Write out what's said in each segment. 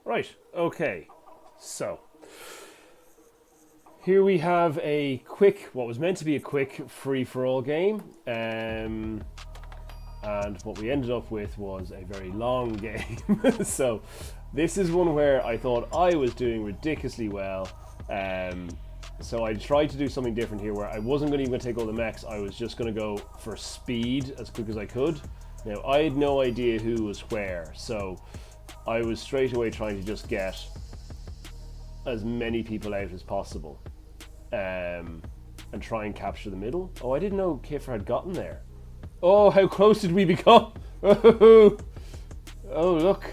Right, okay. So, here we have a quick, what was meant to be a quick free-for-all game. And what we ended up with was a very long game. So, this is one where I thought I was doing ridiculously well. So I tried to do something different here where I wasn't even going to take all the mechs. I was just going to go for speed as quick as I could. Now, I had no idea who was where, so I was straight away trying to just get as many people out as possible, and try and capture the middle. Oh, I didn't know Kiefer had gotten there. Oh, how close did we become? Oh, look.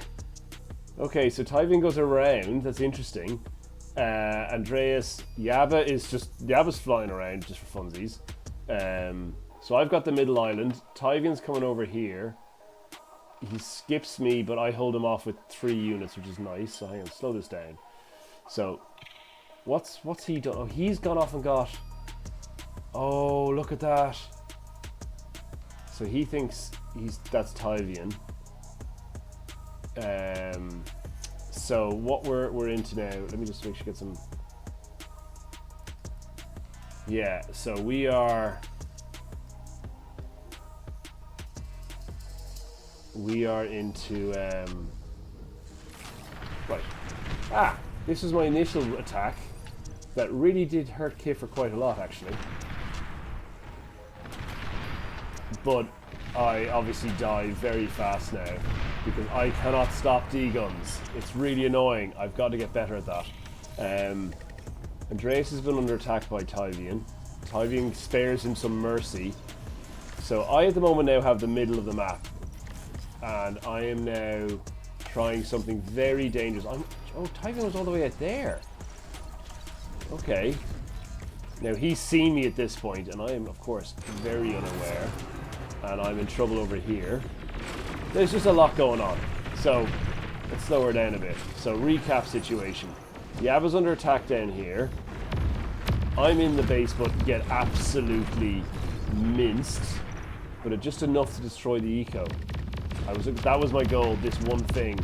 Okay, so Tyvian goes around. That's interesting. Andreas, Yaba's flying around just for funsies. So I've got the middle island. Tyvian's coming over here. He skips me, but I hold him off with 3 units, which is nice. So hang on, slow this down. So, what's he done? Oh, he's gone off and got... Oh, look at that. So he thinks that's Tyvian. So what we're into now, let me just make sure I get some... Yeah, so we are into right. This was my initial attack that really did hurt Kiefer quite a lot, actually. But I obviously die very fast now because I cannot stop D-guns. It's really annoying. I've got to get better at that. Andreas has been under attack by Tyvian. Tyvian spares him some mercy. So I at the moment now have the middle of the map. And I am now trying something very dangerous. Oh, Tyvian was all the way out there. Okay. Now he's seen me at this point, and I am of course very unaware. And I'm in trouble over here. There's just a lot going on. So, let's slow her down a bit. So, recap situation. Yaba's under attack down here. I'm in the base, but get absolutely minced. But just enough to destroy the eco. That was my goal, this one thing.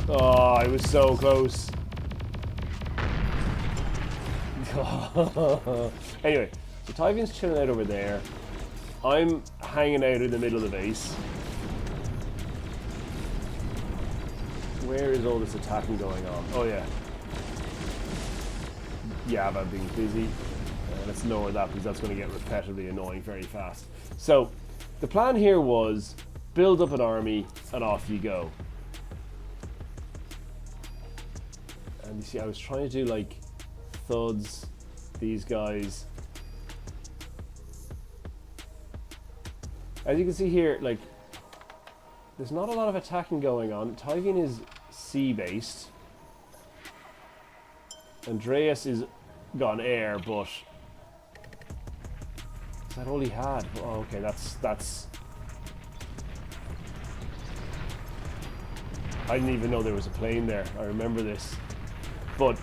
Oh, I was so close. Anyway, so Tyvian's chilling out over there. I'm hanging out in the middle of the base. Where is all this attacking going on? Oh yeah. Yaba being busy. Let's lower that because that's going to get repetitively annoying very fast. So, the plan here was build up an army and off you go. And you see, I was trying to do like thuds, these guys. As you can see here, like, there's not a lot of attacking going on. Tyvian is sea-based. Andreas is gone air, but... Is that all he had? Oh, okay, that's... I didn't even know there was a plane there. I remember this. But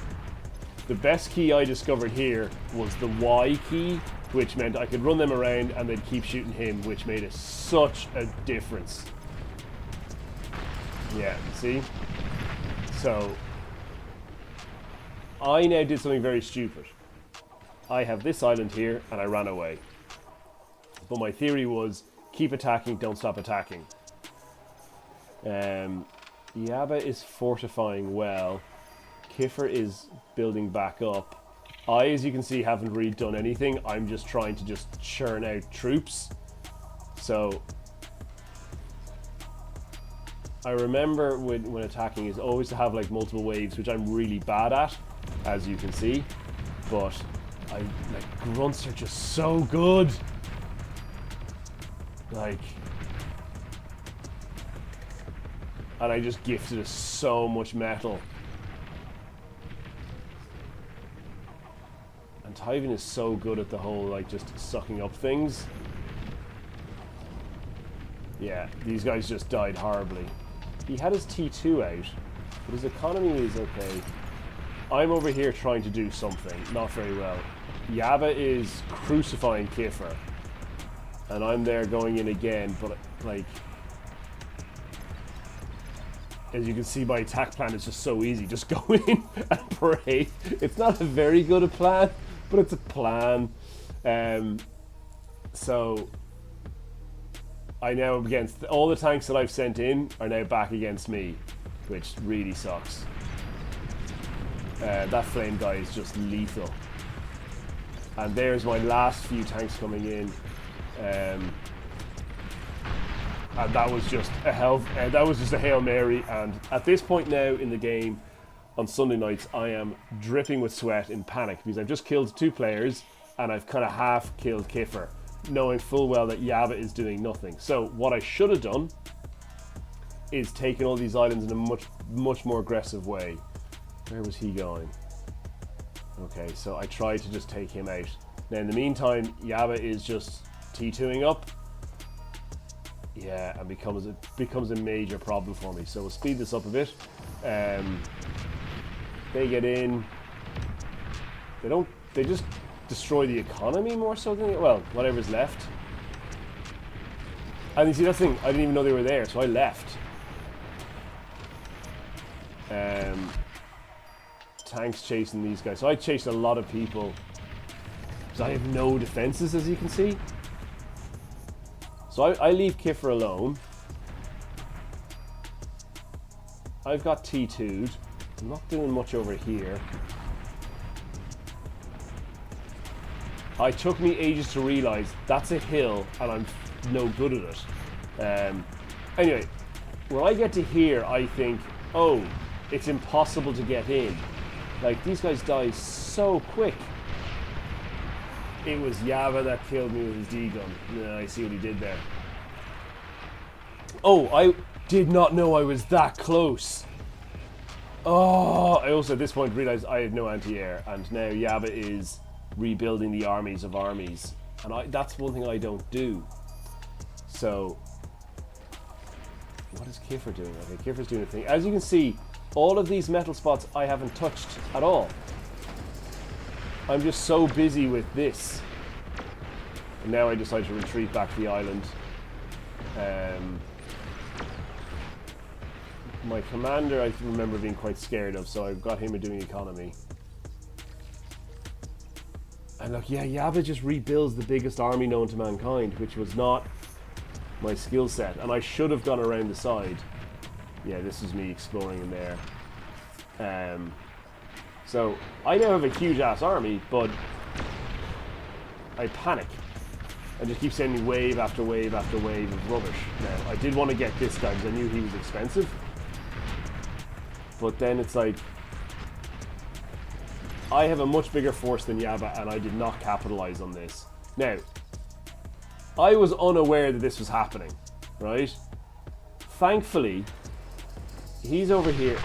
the best key I discovered here was the Y key, which meant I could run them around and they'd keep shooting him, which made such a difference. Yeah, see? So, I now did something very stupid. I have this island here, and I ran away. But my theory was, keep attacking, don't stop attacking. Yaba is fortifying well. Kiefer is building back up. I, as you can see, haven't really done anything. I'm just trying to just churn out troops. So, I remember when attacking is always to have like multiple waves, which I'm really bad at, as you can see. But grunts are just so good. Like, and I just gifted us so much metal. And Tyvian is so good at the whole, like, just sucking up things. Yeah, these guys just died horribly. He had his T2 out, but his economy is okay. I'm over here trying to do something, not very well. Yaba is crucifying Kiefer. And I'm there going in again, but, like... as you can see, my attack plan is just so easy. Just go in and pray. It's not a very good a plan, but it's a plan. So I now against all the tanks that I've sent in are now back against me, which really sucks. That flame guy is just lethal. And there's my last few tanks coming in. And that was just a Hail Mary. And at this point now in the game, on Sunday nights, I am dripping with sweat in panic because I've just killed 2 players and I've kind of half killed Kiffer, knowing full well that Yaba is doing nothing. So what I should have done is taken all these islands in a much more aggressive way. Where was he going? Okay, so I tried to just take him out. Now in the meantime, Yaba is just T2ing up. Yeah, and becomes a major problem for me. So we'll speed this up a bit. They get in. They just destroy the economy more so than, well, whatever's left. And you see, that's the thing, I didn't even know they were there, so I left. Tanks chasing these guys. So I chased a lot of people. So I have no defenses, as you can see. So I leave Kiffer alone. I've got T2'd. I'm not doing much over here. It took me ages to realise that's a hill and I'm no good at it. Anyway, when I get to here, I think, oh, it's impossible to get in. Like, these guys die so quick. It was Yaba that killed me with his D-gun. Yeah, I see what he did there. Oh, I did not know I was that close. Oh, I also at this point realised I had no anti-air, and now Yaba is rebuilding the armies of armies. And that's one thing I don't do. So, what is Kiffer doing? Okay, Kiffer's doing a thing. As you can see, all of these metal spots I haven't touched at all. I'm just so busy with this. And now I decide to retreat back to the island. My commander I remember being quite scared of, so I've got him doing economy. And look, yeah, Yaba just rebuilds the biggest army known to mankind, which was not my skill set. And I should have gone around the side. Yeah, this is me exploring in there. So I now have a huge ass army, but I panic and just keep sending wave after wave after wave of rubbish. Now I did want to get this guy because I knew he was expensive, but then it's like I have a much bigger force than Yaba and I did not capitalize on this. Now I was unaware that this was happening, right? Thankfully he's over here,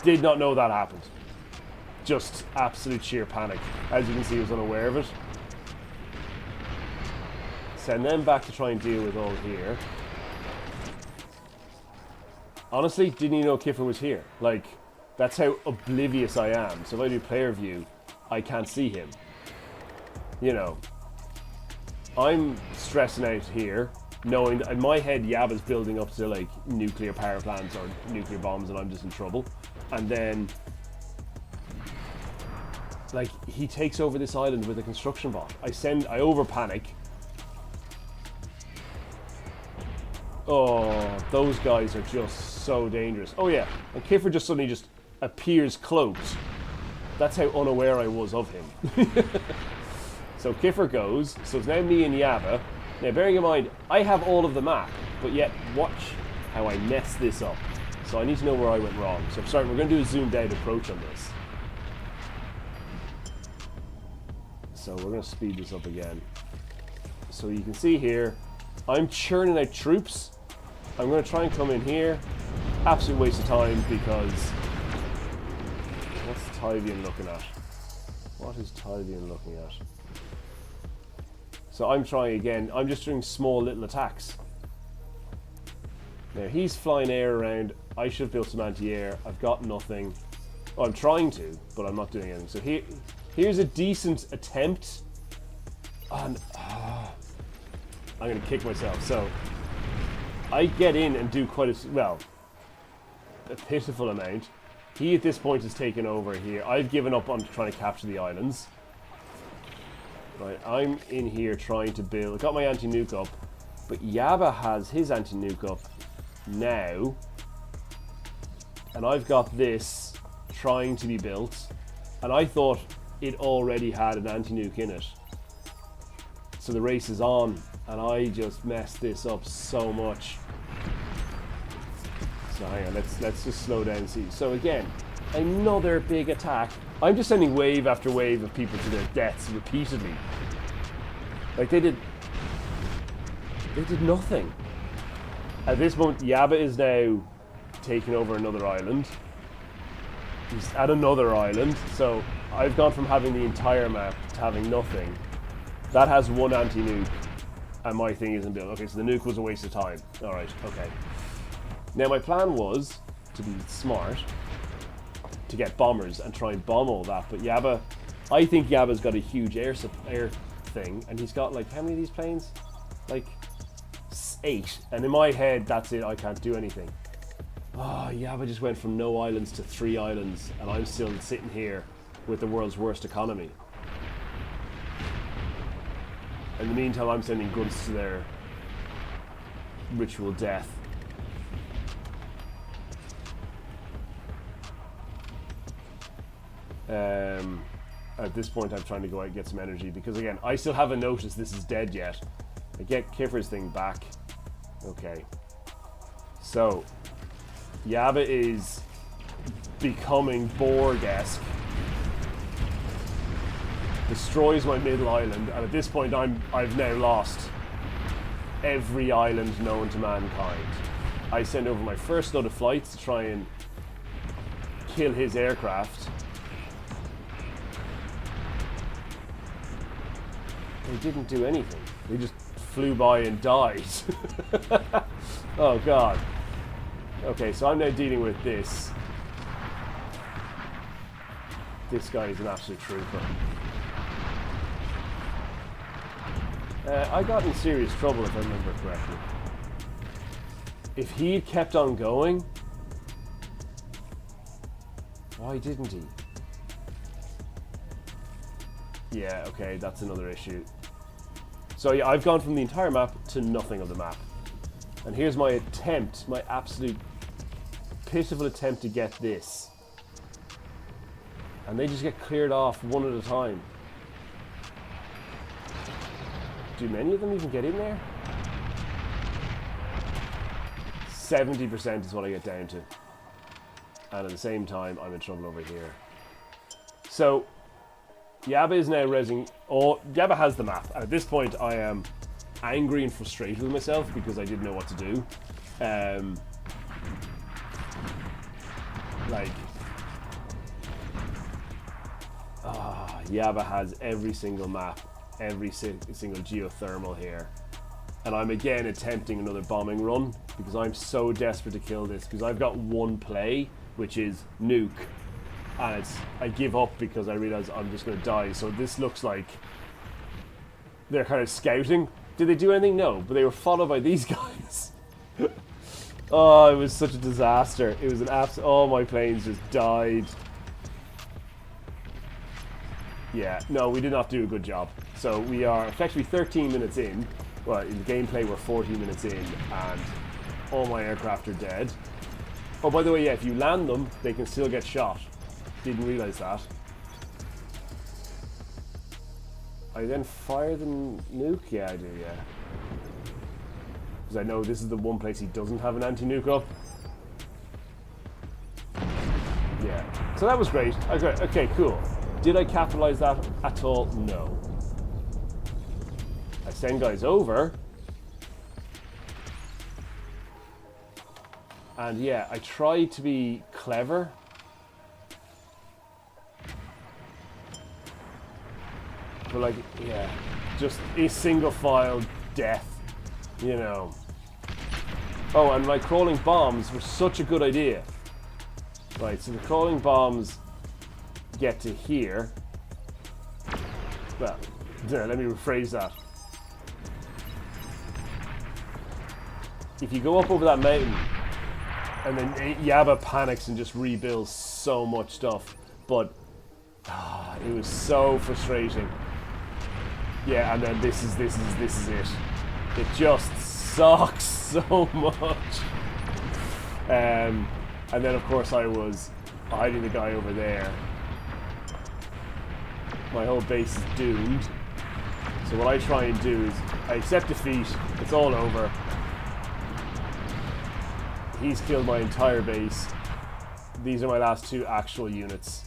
did not know that happened. Just absolute sheer panic. As you can see, he was unaware of it. Send them back to try and deal with all here. Honestly, didn't even know Kiffer was here. Like, that's how oblivious I am. So if I do player view, I can't see him. You know, I'm stressing out here, knowing that in my head Yaba's building up to like nuclear power plants or nuclear bombs and I'm just in trouble. And then like he takes over this island with a construction bot. I over panic. Oh, those guys are just so dangerous. Oh yeah, and Kiffer just suddenly just appears close. That's how unaware I was of him. So Kiffer goes, so it's now me and Yaba. Now bearing in mind, I have all of the map, but yet watch how I mess this up. So I need to know where I went wrong. So I'm sorry, we're going to do a zoomed out approach on this. So we're going to speed this up again. So you can see here, I'm churning out troops. I'm going to try and come in here. Absolute waste of time because... What's Tyvian looking at? What is Tyvian looking at? So I'm trying again. I'm just doing small little attacks. Now he's flying air around. I should have built some anti-air. I've got nothing. Oh, I'm trying to, but I'm not doing anything. So here's a decent attempt. And I'm going to kick myself. So I get in and do quite a... Well, a pitiful amount. He at this point has taken over here. I've given up on trying to capture the islands. Right, I'm in here trying to build. I got my anti-nuke up, but Yaba has his anti-nuke up now. And I've got this trying to be built. And I thought it already had an anti-nuke in it. So the race is on, and I just messed this up so much. So hang on, let's just slow down and see. So again, another big attack. I'm just sending wave after wave of people to their deaths repeatedly. Like they did nothing. At this moment, Yaba is now taking over another island. He's at another island, so I've gone from having the entire map to having nothing. That has one anti-nuke, and my thing isn't built. Okay, so the nuke was a waste of time. Alright, okay. Now my plan was to be smart, to get bombers and try and bomb all that, but Yaba, I think Yaba's got a huge air thing, and he's got like, how many of these planes? Like 8, and in my head, that's it, I can't do anything. Oh, Yaba just went from no islands to 3 islands, and I'm still sitting here with the world's worst economy. In the meantime, I'm sending grunts to their ritual death. At this point, I'm trying to go out and get some energy, because again, I still haven't noticed this is dead yet. I get Kiffer's thing back. Okay. So, Yaba is becoming Borg-esque. Destroys my middle island, and at this point I've now lost every island known to mankind. I send over my first load of flights to try and kill his aircraft. They didn't do anything. They just flew by and died. Oh god. Okay, so I'm now dealing with this. This guy is an absolute trooper. I got in serious trouble if I remember correctly. If he'd kept on going, why didn't he? Yeah, okay, that's another issue. So yeah, I've gone from the entire map to nothing of the map. And here's my attempt, my absolute pitiful attempt to get this. And they just get cleared off one at a time. Do many of them even get in there? 70% is what I get down to. And at the same time, I'm in trouble over here. So, Yaba is now resing. Oh, Yaba has the map. And at this point, I am angry and frustrated with myself because I didn't know what to do. Yaba has every single map, every single geothermal here. And I'm again attempting another bombing run because I'm so desperate to kill this because I've got one play, which is nuke. And I give up because I realize I'm just going to die. So this looks like they're kind of scouting. Did they do anything? No, but they were followed by these guys. Oh, it was such a disaster. It was an absolute... All my planes just died. Yeah, no, we did not do a good job. So we are effectively 13 minutes in. Well, in the gameplay we're 14 minutes in and all my aircraft are dead. Oh, by the way, yeah, if you land them, they can still get shot. Didn't realize that. I then fire the nuke? Yeah, I do, yeah. Because I know this is the one place he doesn't have an anti-nuke up. Yeah, so that was great. Okay, cool. Did I capitalize that at all? No. I send guys over. And yeah, I tried to be clever. But like, yeah, just a single file death, you know. Oh, and my crawling bombs were such a good idea. Right, so the crawling bombs get to here. Well, let me rephrase that. If you go up over that mountain, And then Yaba panics and just rebuilds so much stuff. But it was so frustrating. Yeah, and then this is it. It just sucks so much. And then of course I was hiding the guy over there. My whole base is doomed. So what I try and do is I accept defeat. It's all over. He's killed my entire base. These are my last 2 actual units.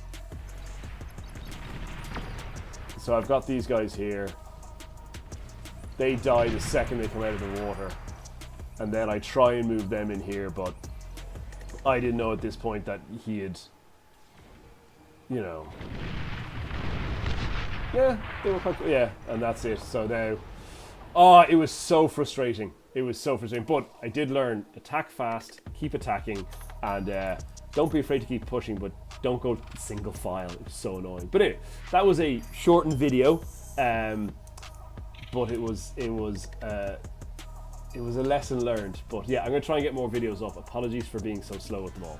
So I've got these guys here. They die the second they come out of the water. And then I try and move them in here, but I didn't know at this point that he had, you know... Yeah, they were quite... Yeah, and that's it. So now... Oh, it was so frustrating. It was so frustrating. But I did learn, attack fast, keep attacking, and don't be afraid to keep pushing, but don't go single file. It was so annoying. But anyway, that was a shortened video. But it was a lesson learned. But yeah, I'm going to try and get more videos up. Apologies for being so slow at them all.